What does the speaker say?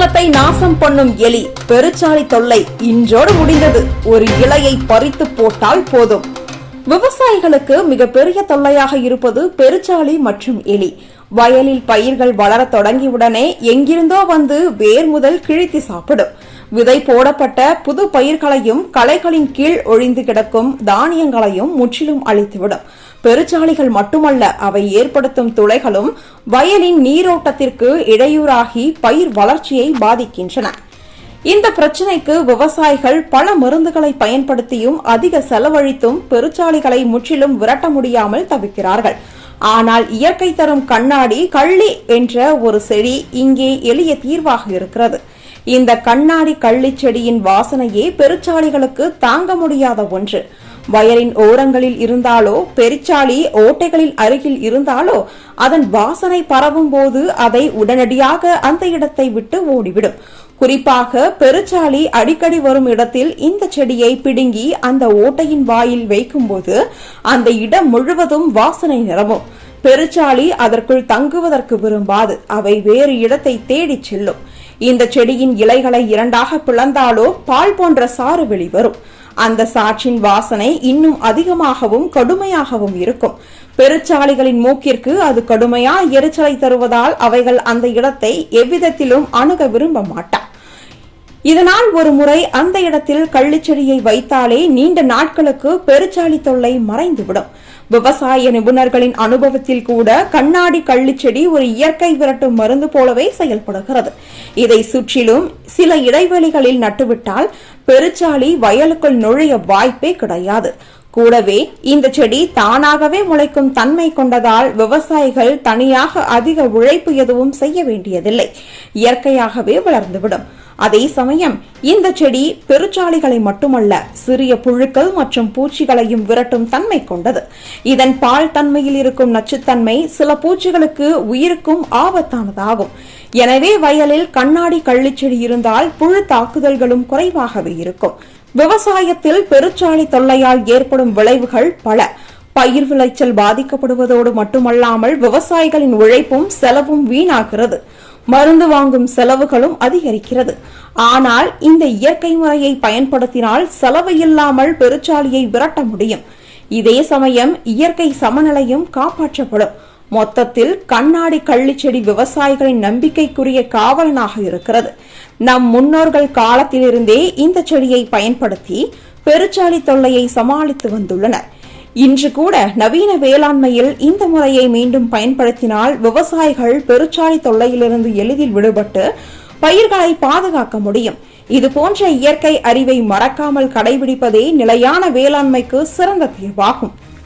நிலத்தை நாசம் பண்ணும் எலி பெருச்சாளி தொல்லை இன்றோடு முடிந்தது. ஒரு இலையை பறித்து போட்டால் போதும். விவசாயிகளுக்கு மிகப்பெரிய தொல்லையாக இருப்பது பெருச்சாளி மற்றும் எலி. வயலில் பயிர்கள் வளர தொடங்கியுடனே எங்கிருந்தோ வந்து வேர் முதல் கிழித்து சாப்பிடும். விதை போடப்பட்ட புது பயிர்களையும் களைகளின் கீழ் ஒழிந்து கிடக்கும் தானியங்களையும் முற்றிலும் அழித்துவிடும். பெருச்சாளிகள் மட்டுமல்ல, அவை ஏற்படுத்தும் துளைகளும் வயலின் நீரோட்டத்திற்கு இடையூறாகி பயிர் வளர்ச்சியை பாதிக்கின்றன. இந்த பிரச்சினைக்கு விவசாயிகள் பல மருந்துகளை பயன்படுத்தியும் அதிக செலவழித்தும் பெருச்சாளிகளை முற்றிலும் விரட்ட முடியாமல் தவிக்கிறார்கள். ஆனால் இயற்கை தரும் கண்ணாடி கள்ளி என்ற ஒரு செடி இங்கே எளிய தீர்வாக இருக்கிறது. இந்த கண்ணாடி கள்ளி செடியின் வாசனையே பெருச்சாளிகளுக்கு தாங்க முடியாத ஒன்று. வயலின் ஓரங்களில் இருந்தாலோ பெருச்சாளி ஓட்டைகளின் அருகில் இருந்தாலோ அதன் வாசனை பரவும் போது அதை உடனடியாக அந்த இடத்தை விட்டு ஓடிவிடும். குறிப்பாக பெருச்சாளி அடிக்கடி வரும் இடத்தில் இந்த செடியை பிடுங்கி அந்த ஓட்டையின் வாயில் வைக்கும் போது அந்த இடம் முழுவதும் வாசனை நிரம்பும். பெருச்சாளி அதற்குள் தங்குவதற்கு விரும்பாது. அவை வேறு இடத்தை தேடி செல்லும். இந்த செடியின் இலைகளை இரண்டாக பிளந்தாலோ பால் போன்ற சாறு வெளிவரும். அந்த சாற்றின் வாசனை இன்னும் அதிகமாகவும் கடுமையாகவும் இருக்கும். பெருச்சாளிகளின் மூக்கிற்கு அது கடுமையான எரிச்சலை தருவதால் அவைகள் அந்த இடத்தை எவ்விதத்திலும் அணுக விரும்ப மாட்டா. இதனால் ஒரு முறை அந்த இடத்தில் கள்ளிச்செடியை வைத்தாலே நீண்ட நாட்களுக்கு பெருச்சாளி தொல்லை மறைந்துவிடும். விவசாய நிபுணர்களின் அனுபவத்தில் கூட கண்ணாடி கள்ளிச்செடி ஒரு இயற்கை விரட்டும் மருந்து போலவே செயல்படுகிறது. இதை சுற்றிலும் சில இடைவெளிகளில் நட்டுவிட்டால் பெருச்சாளி வயலுக்குள் நுழைய வாய்ப்பே கிடையாது. கூடவே இந்த செடி தானாகவே முளைக்கும் தன்மை கொண்டதால் விவசாயிகள் தனியாக அதிக உழைப்பு எதுவும் செய்ய வேண்டியதில்லை. இயற்கையாகவே வளர்ந்துவிடும். அதே சமயம் இந்த செடி பெருச்சாளிகளை மட்டுமல்ல, சிறிய புழுக்கள் மற்றும் பூச்சிகளையும் விரட்டும் தன்மை கொண்டது. இதன் பால் தன்மையில் இருக்கும் நச்சுத்தன்மை சில பூச்சிகளுக்கு உயிருக்கும் ஆபத்தானதாகும். எனவே வயலில் கண்ணாடி கள்ளிச்செடி இருந்தால் புழு தாக்குதல்களும் குறைவாகவே இருக்கும். விவசாயத்தில் பெருச்சாளி தொல்லையால் ஏற்படும் விளைவுகள் பல. பயிர் விளைச்சல் பாதிக்கப்படுவதோடு மட்டுமல்லாமல் விவசாயிகளின் உழைப்பும் செலவும் வீணாகிறது. மருந்து வாங்கும் செலவுகளும் அதிகரிக்கிறது. ஆனால் இந்த இயற்கை முறையை பயன்படுத்தினால் செலவு இல்லாமல் பெருச்சாளியை விரட்ட முடியும். இதே சமயம் இயற்கை சமநிலையும் காப்பாற்றப்படும். மொத்தத்தில் கண்ணாடி கள்ளிச்செடி விவசாயிகளின் நம்பிக்கைக்குரிய காவலனாக இருக்கிறது. நம் முன்னோர்கள் காலத்திலிருந்தே இந்த செடியை பயன்படுத்தி பெருச்சாளி தொல்லையை சமாளித்து வந்துள்ளனர். இன்று கூட நவீன வேளாண்மையில் இந்த முறையை மீண்டும் பயன்படுத்தினால் விவசாயிகள் பெருச்சாளி தொல்லையிலிருந்து எளிதில் விடுபட்டு பயிர்களை பாதுகாக்க முடியும். இது போன்ற இயற்கை அறிவை மறக்காமல் கடைபிடிப்பதே நிலையான வேளாண்மைக்கு சிறந்த தீர்வாகும்.